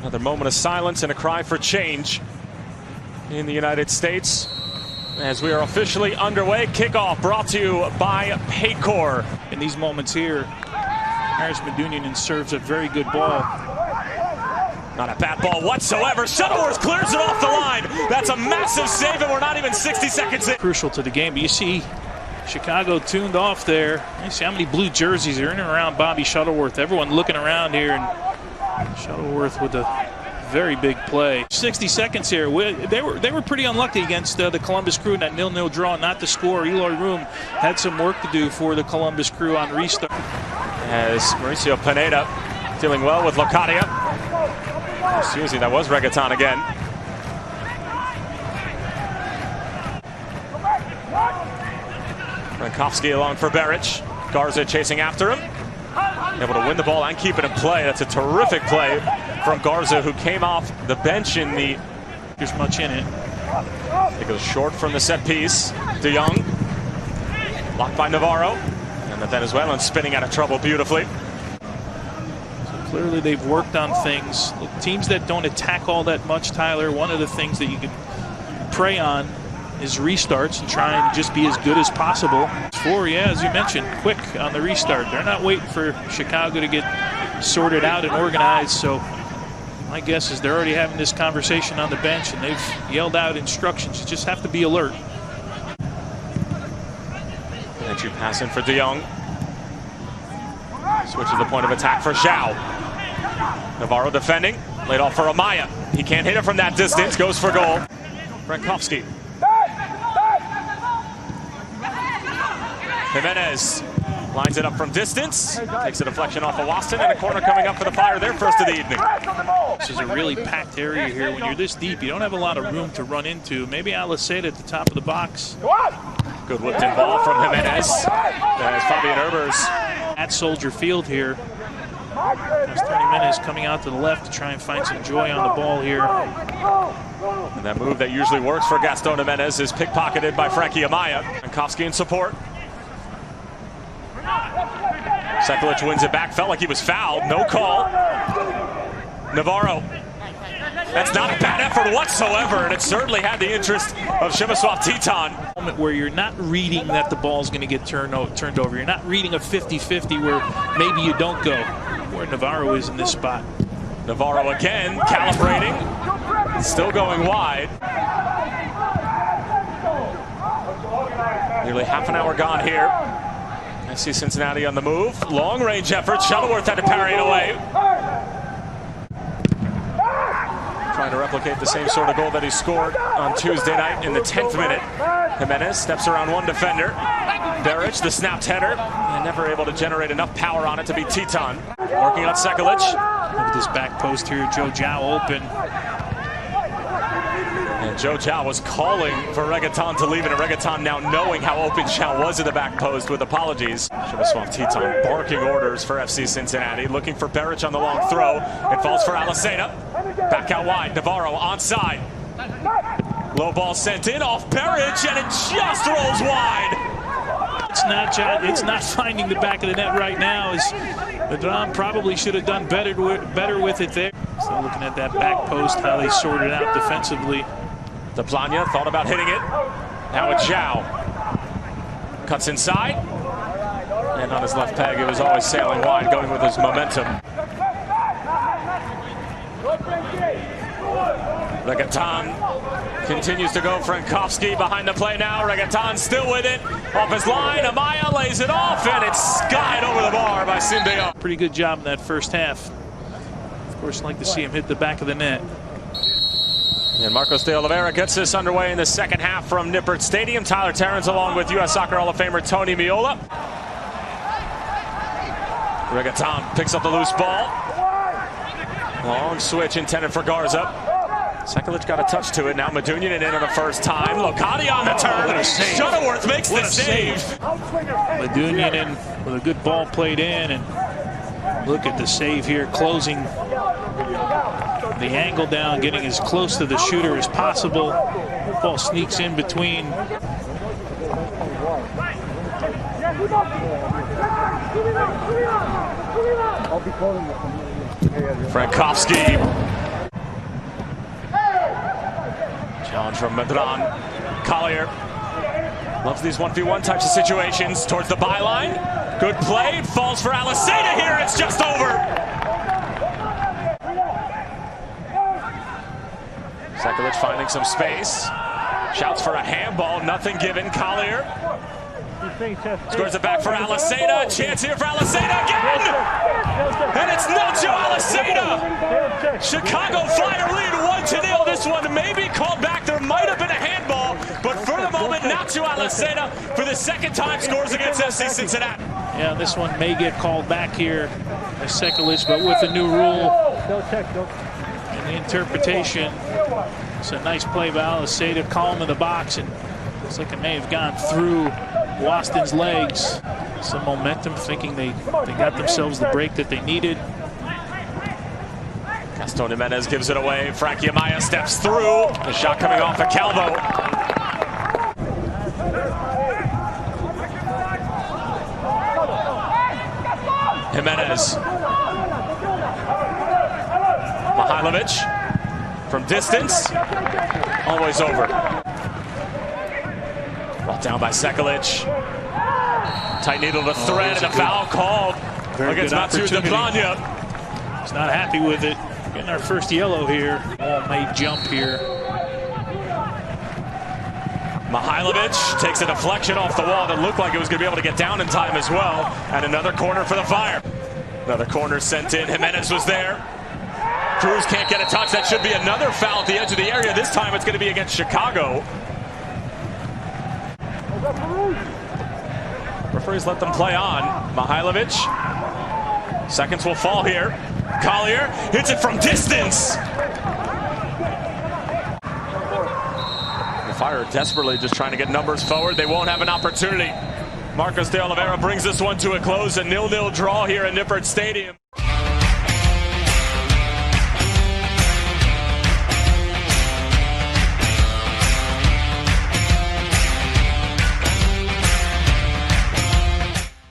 Another moment of silence and a cry for change in the United States as we are officially underway. Kickoff brought to you by Paycor. In these moments here, Harris Medunjanin serves a very good ball. Not a bad ball whatsoever. Shuttleworth clears it off the line. That's a massive save, and we're not even 60 seconds in. Crucial to the game. But you see Chicago tuned off there. You see how many blue jerseys are in and around Bobby Shuttleworth. Everyone looking around here, and Shuttleworth with a very big play. 60 seconds here. They were pretty unlucky against the Columbus Crew in that 0-0 draw, not to score. Eloy Room had some work to do for the Columbus Crew on restart. As Mauricio Pineda dealing well with Locadia. Excuse me, that was Reggaeton again. Frankowski along for Beric. Garza chasing after him. Able to win the ball and keep it in play. That's a terrific play from Garza, who came off the bench in the... There's much in it. It goes short from the set piece. De Jong. Blocked by Navarro. And the Venezuelan spinning out of trouble beautifully. So clearly they've worked on things. Look, teams that don't attack all that much, Tyler, one of the things that you can prey on is restarts and try and just be as good as possible. As you mentioned, quick on the restart. They're not waiting for Chicago to get sorted out and organized, so my guess is they're already having this conversation on the bench and they've yelled out instructions. You just have to be alert. Entry pass in for De Jong. Switches the point of attack for Zhao. Navarro defending. Laid off for Amaya. He can't hit it from that distance. Goes for goal. Frankowski. Jimenez lines it up from distance. Takes a deflection off of Waston, and a corner coming up for the Fire, their first of the evening. This is a really packed area here. When you're this deep, you don't have a lot of room to run into. Maybe Aliseda at the top of the box. Good whipped in ball from Jimenez. As Fabian Herbers at Soldier Field here. There's 30 Jimenez coming out to the left to try and find some joy on the ball here. And that move that usually works for Gaston Jimenez is pickpocketed by Frankie Amaya. Frankowski in support. Sekulic wins it back. Felt like he was fouled. No call. Navarro. That's not a bad effort whatsoever, and it certainly had the interest of Przemysław Titon. Moment where you're not reading that the ball's going to get turned over. You're not reading a 50-50 where maybe you don't go. Where Navarro is in this spot. Navarro again, calibrating. Still going wide. Nearly half an hour gone here. I see Cincinnati on the move. Long-range effort. Shuttleworth had to parry it away. Trying to replicate the same sort of goal that he scored on Tuesday night in the 10th minute. Jimenez steps around one defender. Beric, the snapped header, and never able to generate enough power on it to beat Titon. Working on Sekulic. With this back post here, Joe Zhao open. And Joe Zhao was calling for Reggaeton to leave, and Reggaeton now knowing how open Zhao was at the back post with apologies. Przemysław Titon barking orders for FC Cincinnati, looking for Beric on the long throw. It falls for Aliseda. Back out wide, Navarro onside. Low ball sent in off Beric, and it just rolls wide. It's not finding the back of the net right now. Madron probably should have done better with it there. So looking at that back post, how they sorted out defensively. Deplania thought about hitting it. Now it's Zhao. Cuts inside. And on his left peg, it was always sailing wide, going with his momentum. Reggaeton continues to go. Frankowski behind the play now. Reggaeton still with it. Off his line. Amaya lays it off, and it's skied over the bar by Simbeon. Pretty good job in that first half. Of course, I'd like to see him hit the back of the net. And Marcos de Oliveira gets this underway in the second half from Nippert Stadium. Tyler Terrence along with U.S. Soccer Hall of Famer Tony Meola. Reggaeton picks up the loose ball. Long switch intended for Garza. Sekulic got a touch to it. Now Medunjanin in on the first time. Locadia on the turn. Shuttleworth makes the save. Medunjanin with a good ball played in, and look at the save here, closing the angle down, getting as close to the shooter as possible. The ball sneaks in between. Frankowski from Madran. Collier loves these 1v1 types of situations. Towards the byline. Good play. Falls for Aliseda here. It's just over. Sekulic finding some space. Shouts for a handball. Nothing given. Collier scores it back for Aliseda. Chance here for Aliseda again. And it's Nacho Aliseda. Chicago Fire lead 1-0. This one may be called back. There might have been a handball, but for the moment, Nacho Aliseda for the second time scores against FC Cincinnati. Yeah, this one may get called back here by Sekulic, but with the new rule and the interpretation, it's a nice play by Aliseda, calm in the box, and looks like it may have gone through Waston's legs. Some momentum, thinking they got themselves the break that they needed. Gaston Jimenez gives it away. Frankie Amaya steps through. The shot coming off of Calvo. Jimenez. Mihailovic from distance. Always over. Brought down by Sekulic. Tight needle to thread, and a foul called against Mathieu Deplania. He's not happy with it. Getting our first yellow here. Ball may jump here. Mihailovic takes a deflection off the wall that looked like it was going to be able to get down in time as well. And another corner for the Fire. Another corner sent in. Jimenez was there. Cruz can't get a touch. That should be another foul at the edge of the area. This time it's going to be against Chicago. Referees let them play on. Mihailovic. Seconds will fall here. Collier hits it from distance. The Fire desperately just trying to get numbers forward. They won't have an opportunity. Marcos de Oliveira brings this one to a close. A 0-0 draw here at Nippert Stadium.